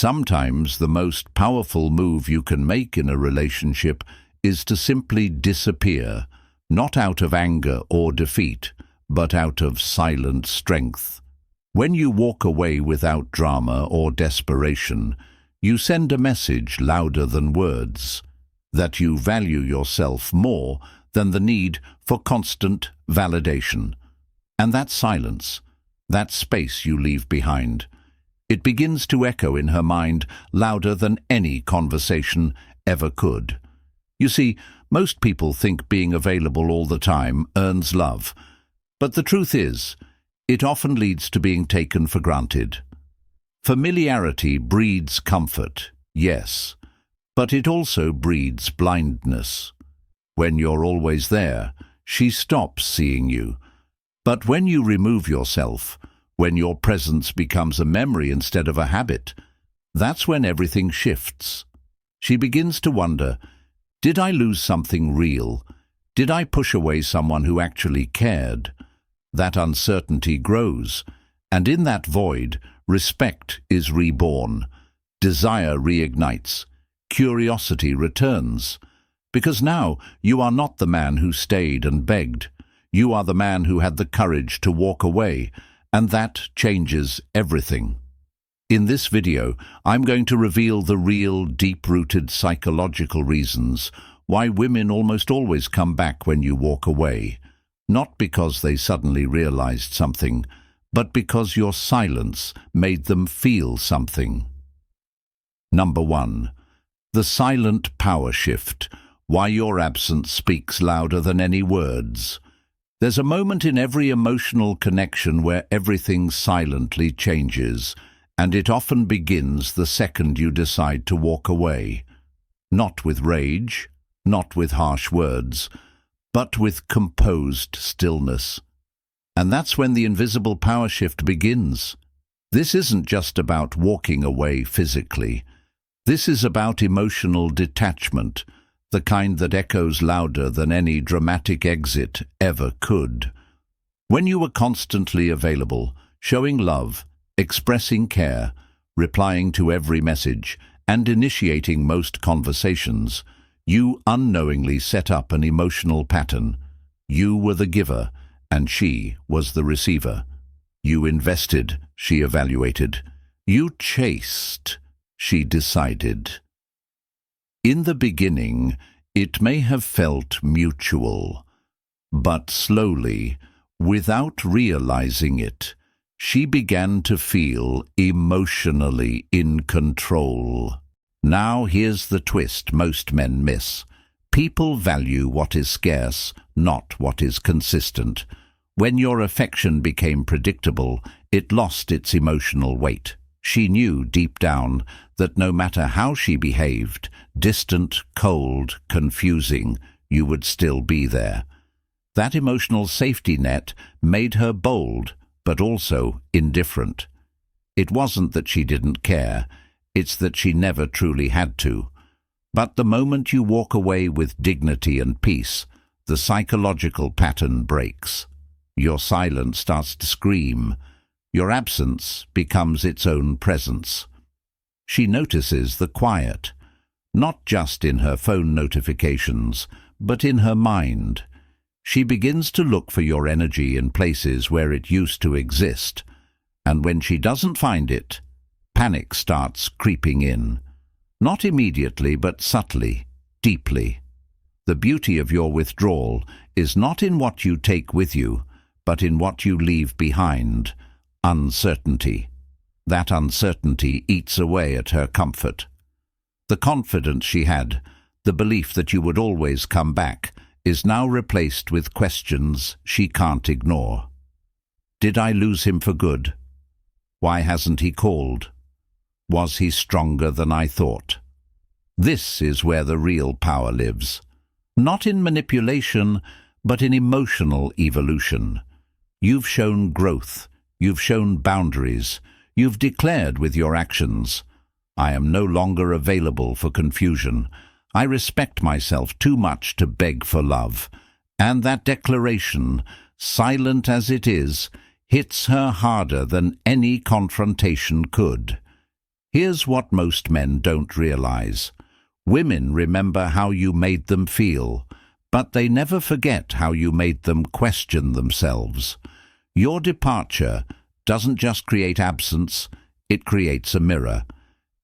Sometimes the most powerful move you can make in a relationship is to simply disappear, not out of anger or defeat, but out of silent strength. When you walk away without drama or desperation, you send a message louder than words, that you value yourself more than the need for constant validation. And that silence, that space you leave behind, it begins to echo in her mind louder than any conversation ever could. You see, most people think being available all the time earns love, but the truth is, it often leads to being taken for granted. Familiarity breeds comfort, yes, but it also breeds blindness. When you're always there, she stops seeing you. But when you remove yourself, when your presence becomes a memory instead of a habit, that's when everything shifts. She begins to wonder, did I lose something real? Did I push away someone who actually cared? That uncertainty grows, and in that void, respect is reborn, desire reignites, curiosity returns. Because now you are not the man who stayed and begged. You are the man who had the courage to walk away, and that changes everything. In this video, I'm going to reveal the real, deep-rooted psychological reasons why women almost always come back when you walk away. Not because they suddenly realized something, but because your silence made them feel something. Number 1. The silent power shift. Why your absence speaks louder than any words. There's a moment in every emotional connection where everything silently changes, and it often begins the second you decide to walk away. Not with rage, not with harsh words, but with composed stillness. And that's when the invisible power shift begins. This isn't just about walking away physically. This is about emotional detachment, the kind that echoes louder than any dramatic exit ever could. When you were constantly available, showing love, expressing care, replying to every message, and initiating most conversations, you unknowingly set up an emotional pattern. You were the giver, and she was the receiver. You invested, she evaluated. You chased, she decided. In the beginning, it may have felt mutual, but slowly, without realizing it, she began to feel emotionally in control. Now here's the twist most men miss. People value what is scarce, not what is consistent. When your affection became predictable, it lost its emotional weight. She knew deep down that no matter how she behaved, distant, cold, confusing, you would still be there. That emotional safety net made her bold, but also indifferent. It wasn't that she didn't care, it's that she never truly had to. But the moment you walk away with dignity and peace, the psychological pattern breaks. Your silence starts to scream. Your absence becomes its own presence. She notices the quiet, not just in her phone notifications, but in her mind. She begins to look for your energy in places where it used to exist, and when she doesn't find it, panic starts creeping in. Not immediately, but subtly, deeply. The beauty of your withdrawal is not in what you take with you, but in what you leave behind. Uncertainty. That uncertainty eats away at her comfort. The confidence she had, the belief that you would always come back, is now replaced with questions she can't ignore. Did I lose him for good? Why hasn't he called? Was he stronger than I thought? This is where the real power lives. Not in manipulation, but in emotional evolution. You've shown growth. You've shown boundaries. You've declared with your actions, I am no longer available for confusion. I respect myself too much to beg for love. And that declaration, silent as it is, hits her harder than any confrontation could. Here's what most men don't realize. Women remember how you made them feel, but they never forget how you made them question themselves. Your departure doesn't just create absence, it creates a mirror.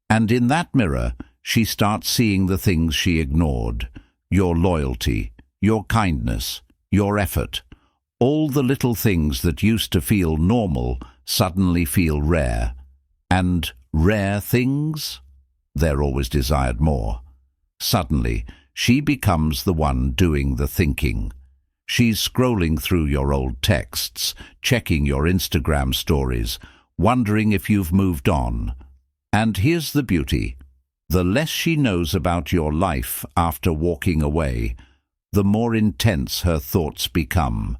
And in that mirror, she starts seeing the things she ignored. Your loyalty, your kindness, your effort. All the little things that used to feel normal suddenly feel rare. And rare things? They're always desired more. Suddenly, she becomes the one doing the thinking. She's scrolling through your old texts, checking your Instagram stories, wondering if you've moved on. And here's the beauty. The less she knows about your life after walking away, the more intense her thoughts become.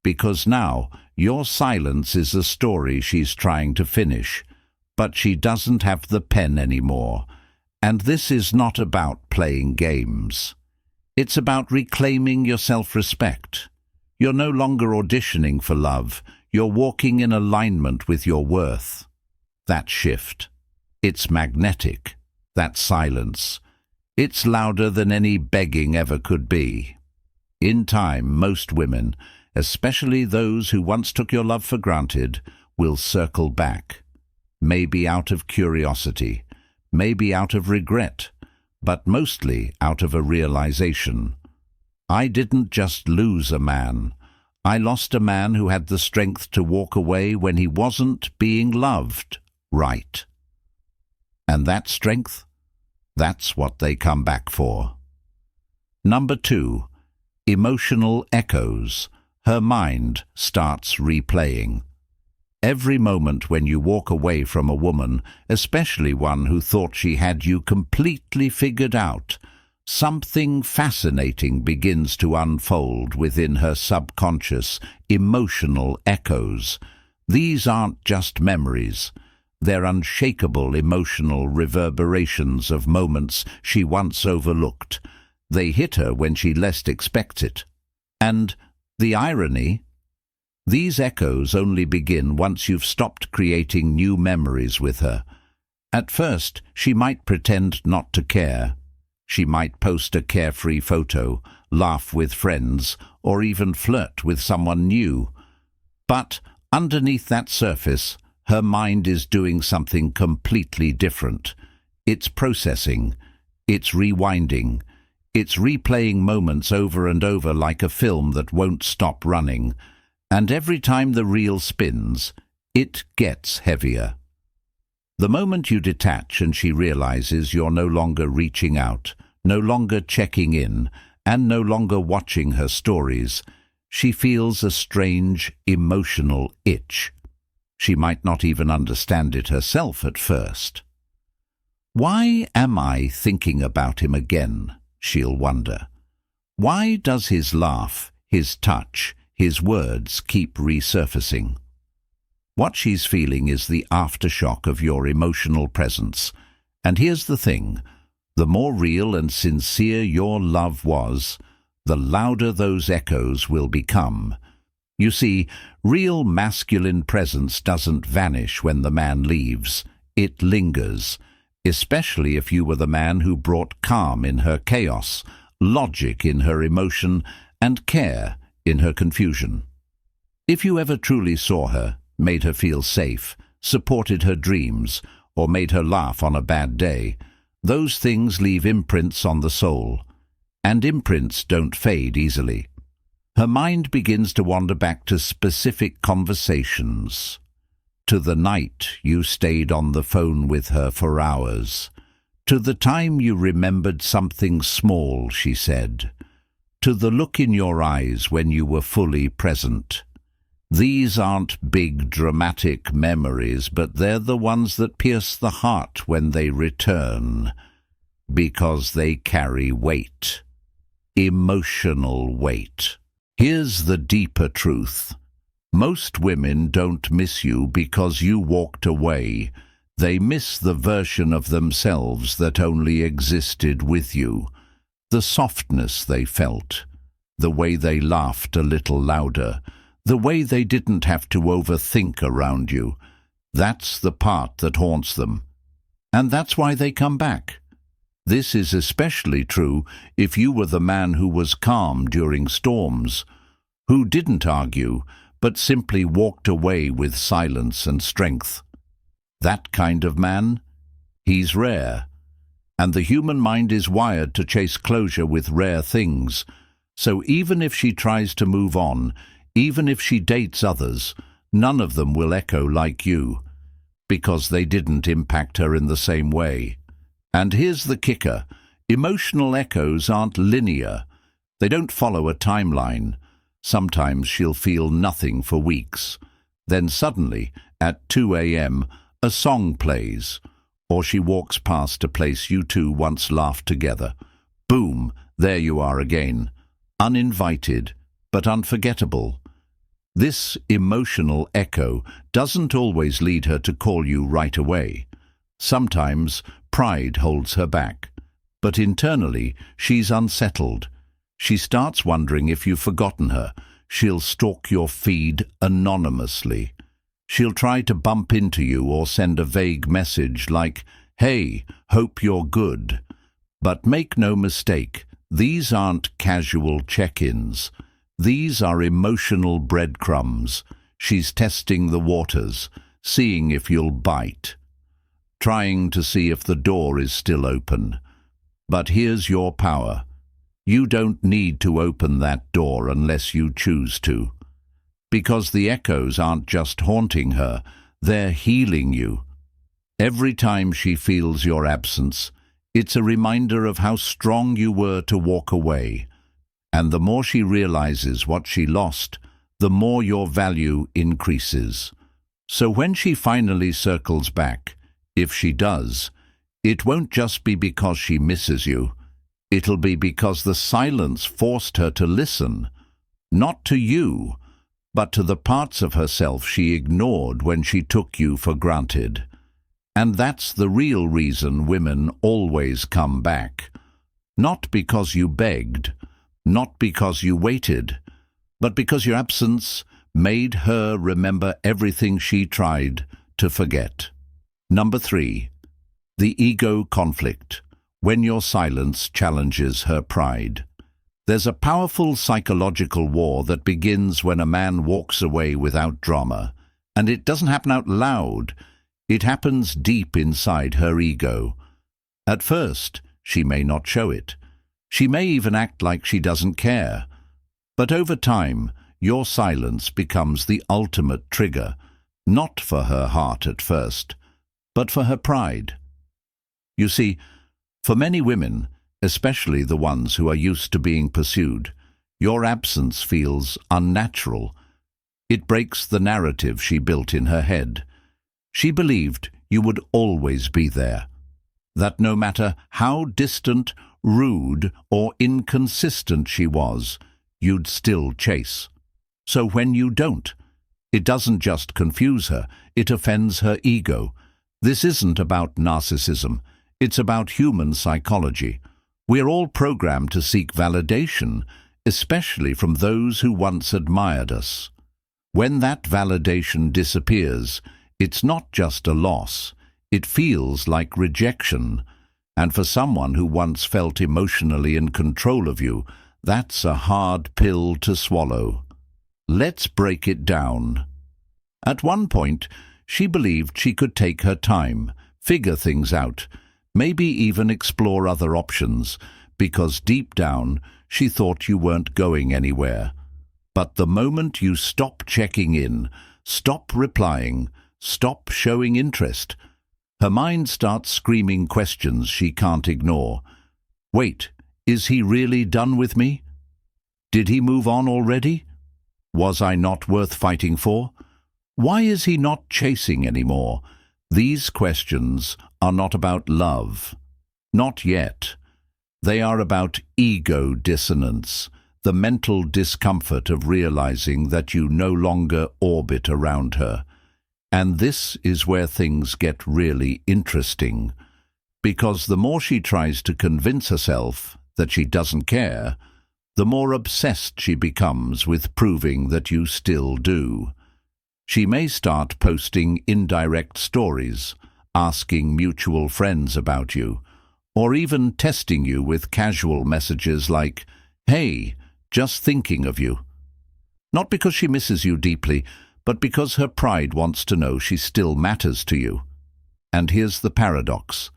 Because now, your silence is a story she's trying to finish, but she doesn't have the pen anymore. And this is not about playing games. It's about reclaiming your self-respect. You're no longer auditioning for love. You're walking in alignment with your worth. That shift. It's magnetic. That silence. It's louder than any begging ever could be. In time, most women, especially those who once took your love for granted, will circle back. Maybe out of curiosity, maybe out of regret, but mostly out of a realization. I didn't just lose a man. I lost a man who had the strength to walk away when he wasn't being loved right. And that strength, that's what they come back for. Number 2, emotional echoes. Her mind starts replaying. Every moment when you walk away from a woman, especially one who thought she had you completely figured out, something fascinating begins to unfold within her subconscious, emotional echoes. These aren't just memories. They're unshakable emotional reverberations of moments she once overlooked. They hit her when she least expects it. And the irony? These echoes only begin once you've stopped creating new memories with her. At first, she might pretend not to care. She might post a carefree photo, laugh with friends, or even flirt with someone new. But underneath that surface, her mind is doing something completely different. It's processing. It's rewinding. It's replaying moments over and over like a film that won't stop running. And every time the reel spins, it gets heavier. The moment you detach and she realizes you're no longer reaching out, no longer checking in, and no longer watching her stories, she feels a strange emotional itch. She might not even understand it herself at first. Why am I thinking about him again? She'll wonder. Why does his laugh, his touch, his words keep resurfacing? What she's feeling is the aftershock of your emotional presence. And here's the thing, the more real and sincere your love was, the louder those echoes will become. You see, real masculine presence doesn't vanish when the man leaves. It lingers, especially if you were the man who brought calm in her chaos, logic in her emotion, and care in her confusion. If you ever truly saw her, made her feel safe, supported her dreams, or made her laugh on a bad day, those things leave imprints on the soul, and imprints don't fade easily. Her mind begins to wander back to specific conversations, to the night you stayed on the phone with her for hours, to the time you remembered something small she said, to the look in your eyes when you were fully present. These aren't big dramatic memories, but they're the ones that pierce the heart when they return, because they carry weight, emotional weight. Here's the deeper truth. Most women don't miss you because you walked away. They miss the version of themselves that only existed with you. The softness they felt, the way they laughed a little louder, the way they didn't have to overthink around you. That's the part that haunts them. And that's why they come back. This is especially true if you were the man who was calm during storms, who didn't argue, but simply walked away with silence and strength. That kind of man, he's rare. And the human mind is wired to chase closure with rare things. So even if she tries to move on, even if she dates others, none of them will echo like you, because they didn't impact her in the same way. And here's the kicker: emotional echoes aren't linear. They don't follow a timeline. Sometimes she'll feel nothing for weeks. Then suddenly, at 2 a.m., a song plays, or she walks past a place you two once laughed together. Boom, there you are again. Uninvited, but unforgettable. This emotional echo doesn't always lead her to call you right away. Sometimes pride holds her back, but internally she's unsettled. She starts wondering if you've forgotten her. She'll stalk your feed anonymously. She'll try to bump into you or send a vague message like, "Hey, hope you're good." But make no mistake, these aren't casual check-ins. These are emotional breadcrumbs. She's testing the waters, seeing if you'll bite, trying to see if the door is still open. But here's your power. You don't need to open that door unless you choose to. Because the echoes aren't just haunting her, they're healing you. Every time she feels your absence, it's a reminder of how strong you were to walk away. And the more she realizes what she lost, the more your value increases. So when she finally circles back, if she does, it won't just be because she misses you. It'll be because the silence forced her to listen, not to you, but to the parts of herself she ignored when she took you for granted. And that's the real reason women always come back. Not because you begged, not because you waited, but because your absence made her remember everything she tried to forget. Number 3. The ego conflict, when your silence challenges her pride. There's a powerful psychological war that begins when a man walks away without drama, and it doesn't happen out loud. It happens deep inside her ego. At first, she may not show it. She may even act like she doesn't care. But over time, your silence becomes the ultimate trigger, not for her heart at first, but for her pride. You see, for many women, especially the ones who are used to being pursued, your absence feels unnatural. It breaks the narrative she built in her head. She believed you would always be there, that no matter how distant, rude, or inconsistent she was, you'd still chase. So when you don't, it doesn't just confuse her, it offends her ego. This isn't about narcissism, it's about human psychology. We're all programmed to seek validation, especially from those who once admired us. When that validation disappears, it's not just a loss, it feels like rejection. And for someone who once felt emotionally in control of you, that's a hard pill to swallow. Let's break it down. At one point, she believed she could take her time, figure things out, maybe even explore other options, because deep down, she thought you weren't going anywhere. But the moment you stop checking in, stop replying, stop showing interest, her mind starts screaming questions she can't ignore. Wait, is he really done with me? Did he move on already? Was I not worth fighting for? Why is he not chasing anymore? These questions are not about love. Not yet. They are about ego dissonance, the mental discomfort of realizing that you no longer orbit around her. And this is where things get really interesting, because the more she tries to convince herself that she doesn't care, the more obsessed she becomes with proving that you still do. She may start posting indirect stories, asking mutual friends about you, or even testing you with casual messages like, "Hey, just thinking of you." Not because she misses you deeply, but because her pride wants to know she still matters to you. And here's the paradox.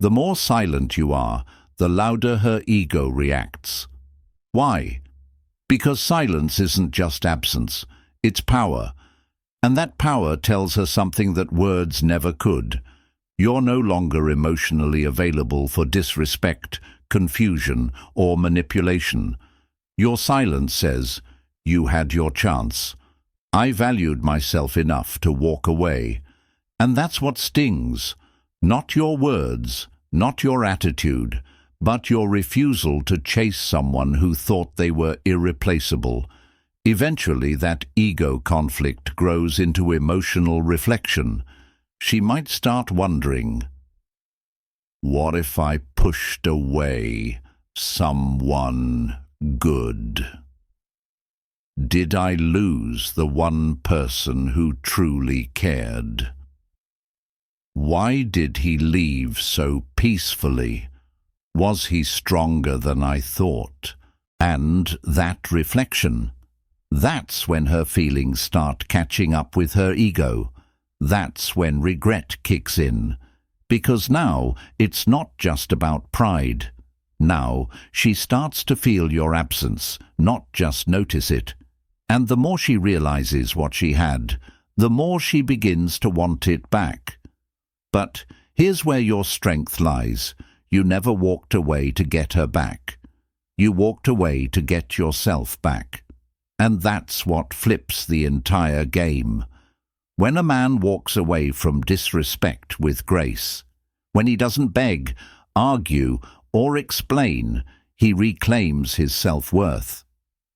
The more silent you are, the louder her ego reacts. Why? Because silence isn't just absence, it's power. And that power tells her something that words never could. You're no longer emotionally available for disrespect, confusion, or manipulation. Your silence says, "You had your chance. I valued myself enough to walk away." And that's what stings. Not your words, not your attitude, but your refusal to chase someone who thought they were irreplaceable. Eventually, that ego conflict grows into emotional reflection. She might start wondering, what if I pushed away someone good? Did I lose the one person who truly cared? Why did he leave so peacefully? Was he stronger than I thought? And that reflection, that's when her feelings start catching up with her ego. That's when regret kicks in. Because now it's not just about pride. Now she starts to feel your absence, not just notice it. And the more she realizes what she had, the more she begins to want it back. But here's where your strength lies. You never walked away to get her back. You walked away to get yourself back. And that's what flips the entire game. When a man walks away from disrespect with grace, when he doesn't beg, argue, or explain, he reclaims his self-worth.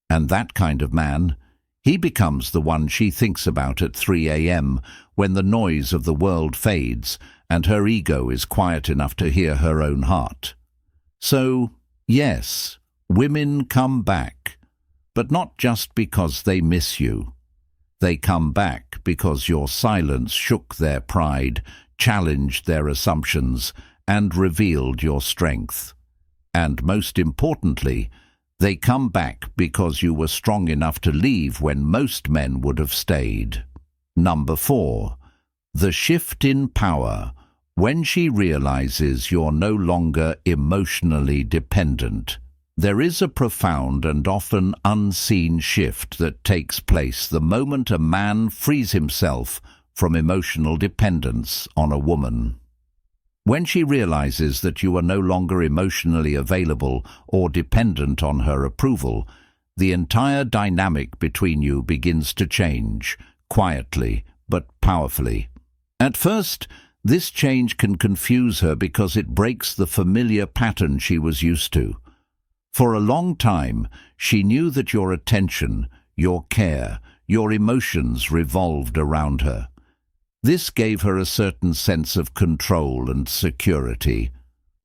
And that kind of man, he becomes the one she thinks about at 3 a.m. when the noise of the world fades and her ego is quiet enough to hear her own heart. So, yes, women come back, but not just because they miss you. They come back because your silence shook their pride, challenged their assumptions, and revealed your strength. And most importantly, they come back because you were strong enough to leave when most men would have stayed. Number 4. The shift in power. When she realizes you're no longer emotionally dependent, there is a profound and often unseen shift that takes place the moment a man frees himself from emotional dependence on a woman. When she realizes that you are no longer emotionally available or dependent on her approval, the entire dynamic between you begins to change, quietly but powerfully. At first, this change can confuse her because it breaks the familiar pattern she was used to. For a long time, she knew that your attention, your care, your emotions revolved around her. This gave her a certain sense of control and security,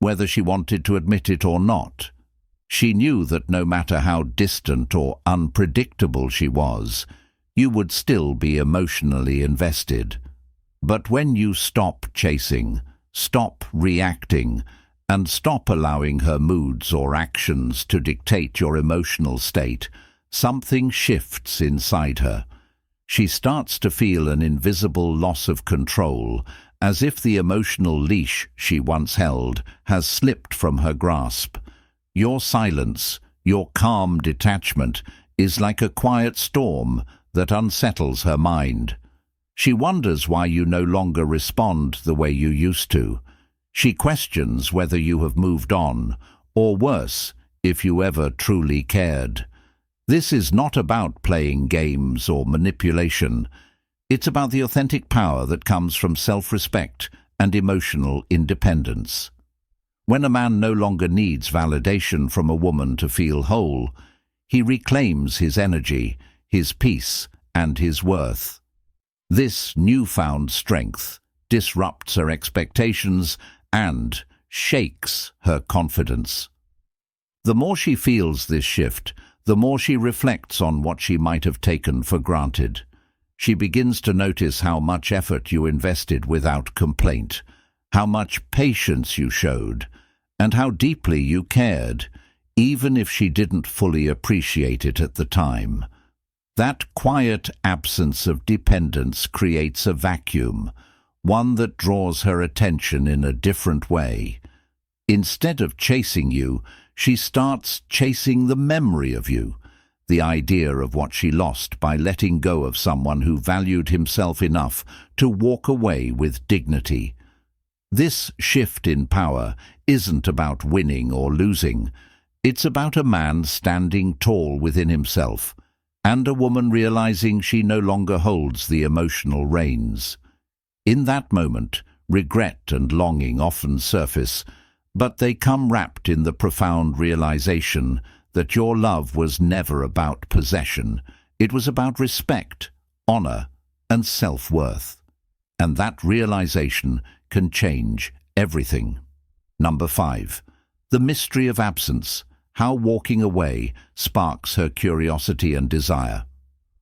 whether she wanted to admit it or not. She knew that no matter how distant or unpredictable she was, you would still be emotionally invested. But when you stop chasing, stop reacting, and stop allowing her moods or actions to dictate your emotional state, something shifts inside her. She starts to feel an invisible loss of control, as if the emotional leash she once held has slipped from her grasp. Your silence, your calm detachment, is like a quiet storm that unsettles her mind. She wonders why you no longer respond the way you used to. She questions whether you have moved on, or worse, if you ever truly cared. This is not about playing games or manipulation. It's about the authentic power that comes from self-respect and emotional independence. When a man no longer needs validation from a woman to feel whole, he reclaims his energy, his peace, and his worth. This newfound strength disrupts her expectations and shakes her confidence. The more she feels this shift, the more she reflects on what she might have taken for granted. She begins to notice how much effort you invested without complaint, how much patience you showed, and how deeply you cared, even if she didn't fully appreciate it at the time. That quiet absence of dependence creates a vacuum, one that draws her attention in a different way. Instead of chasing you, she starts chasing the memory of you, the idea of what she lost by letting go of someone who valued himself enough to walk away with dignity. This shift in power isn't about winning or losing. It's about a man standing tall within himself, and a woman realizing she no longer holds the emotional reins. In that moment, regret and longing often surface, but they come wrapped in the profound realization that your love was never about possession. It was about respect, honor, and self-worth. And that realization can change everything. Number 5. The mystery of absence. How walking away sparks her curiosity and desire.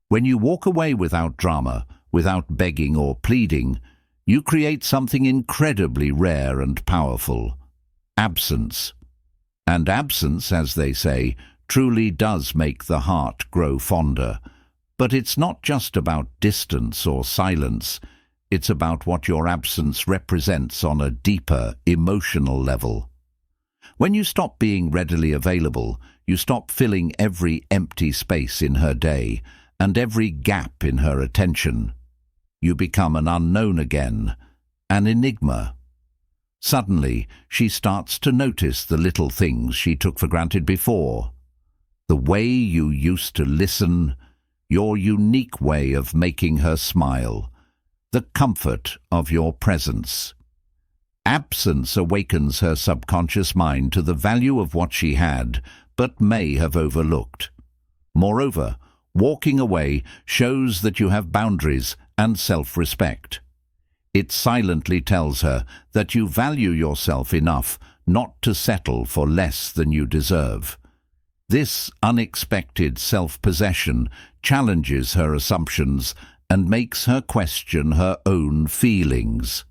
When you walk away without drama, without begging or pleading, you create something incredibly rare and powerful. Absence. And absence, as they say, truly does make the heart grow fonder. But it's not just about distance or silence. It's about what your absence represents on a deeper, emotional level. When you stop being readily available, you stop filling every empty space in her day and every gap in her attention. You become an unknown again, an enigma. Suddenly, she starts to notice the little things she took for granted before. The way you used to listen, your unique way of making her smile, the comfort of your presence. Absence awakens her subconscious mind to the value of what she had, but may have overlooked. Moreover, walking away shows that you have boundaries and self-respect. It silently tells her that you value yourself enough not to settle for less than you deserve. This unexpected self-possession challenges her assumptions and makes her question her own feelings.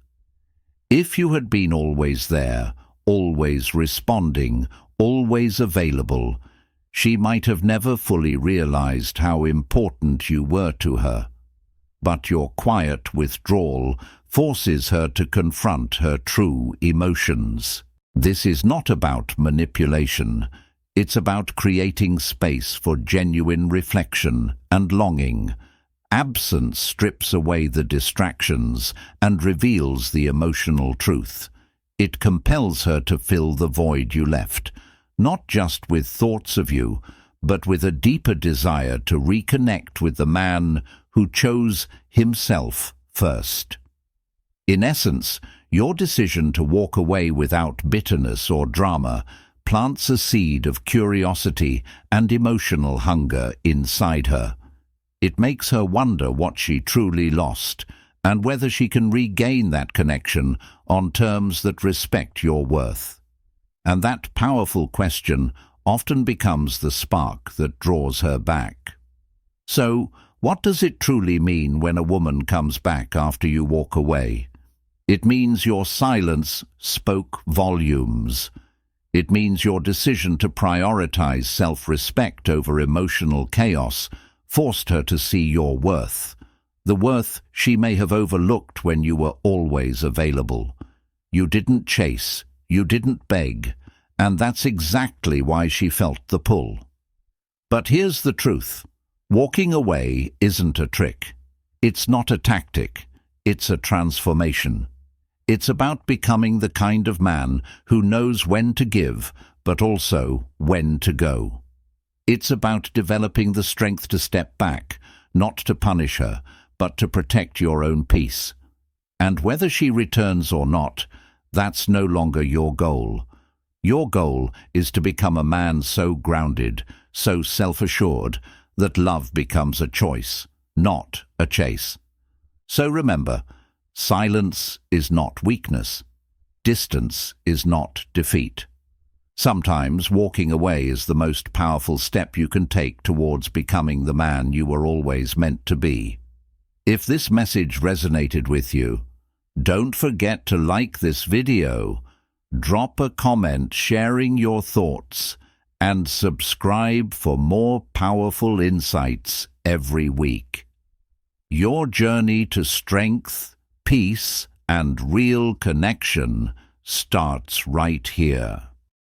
If you had been always there, always responding, always available, she might have never fully realized how important you were to her. But your quiet withdrawal forces her to confront her true emotions. This is not about manipulation. It's about creating space for genuine reflection and longing. Absence strips away the distractions and reveals the emotional truth. It compels her to fill the void you left, not just with thoughts of you, but with a deeper desire to reconnect with the man who chose himself first. In essence, your decision to walk away without bitterness or drama plants a seed of curiosity and emotional hunger inside her. It makes her wonder what she truly lost and whether she can regain that connection on terms that respect your worth. And that powerful question often becomes the spark that draws her back. So, what does it truly mean when a woman comes back after you walk away? It means your silence spoke volumes. It means your decision to prioritize self-respect over emotional chaos forced her to see your worth, the worth she may have overlooked when you were always available. You didn't chase, you didn't beg, and that's exactly why she felt the pull. But here's the truth. Walking away isn't a trick. It's not a tactic. It's a transformation. It's about becoming the kind of man who knows when to give, but also when to go. It's about developing the strength to step back, not to punish her, but to protect your own peace. And whether she returns or not, that's no longer your goal. Your goal is to become a man so grounded, so self-assured, that love becomes a choice, not a chase. So remember, silence is not weakness. Distance is not defeat. Sometimes walking away is the most powerful step you can take towards becoming the man you were always meant to be. If this message resonated with you, don't forget to like this video, drop a comment sharing your thoughts, and subscribe for more powerful insights every week. Your journey to strength, peace, and real connection starts right here.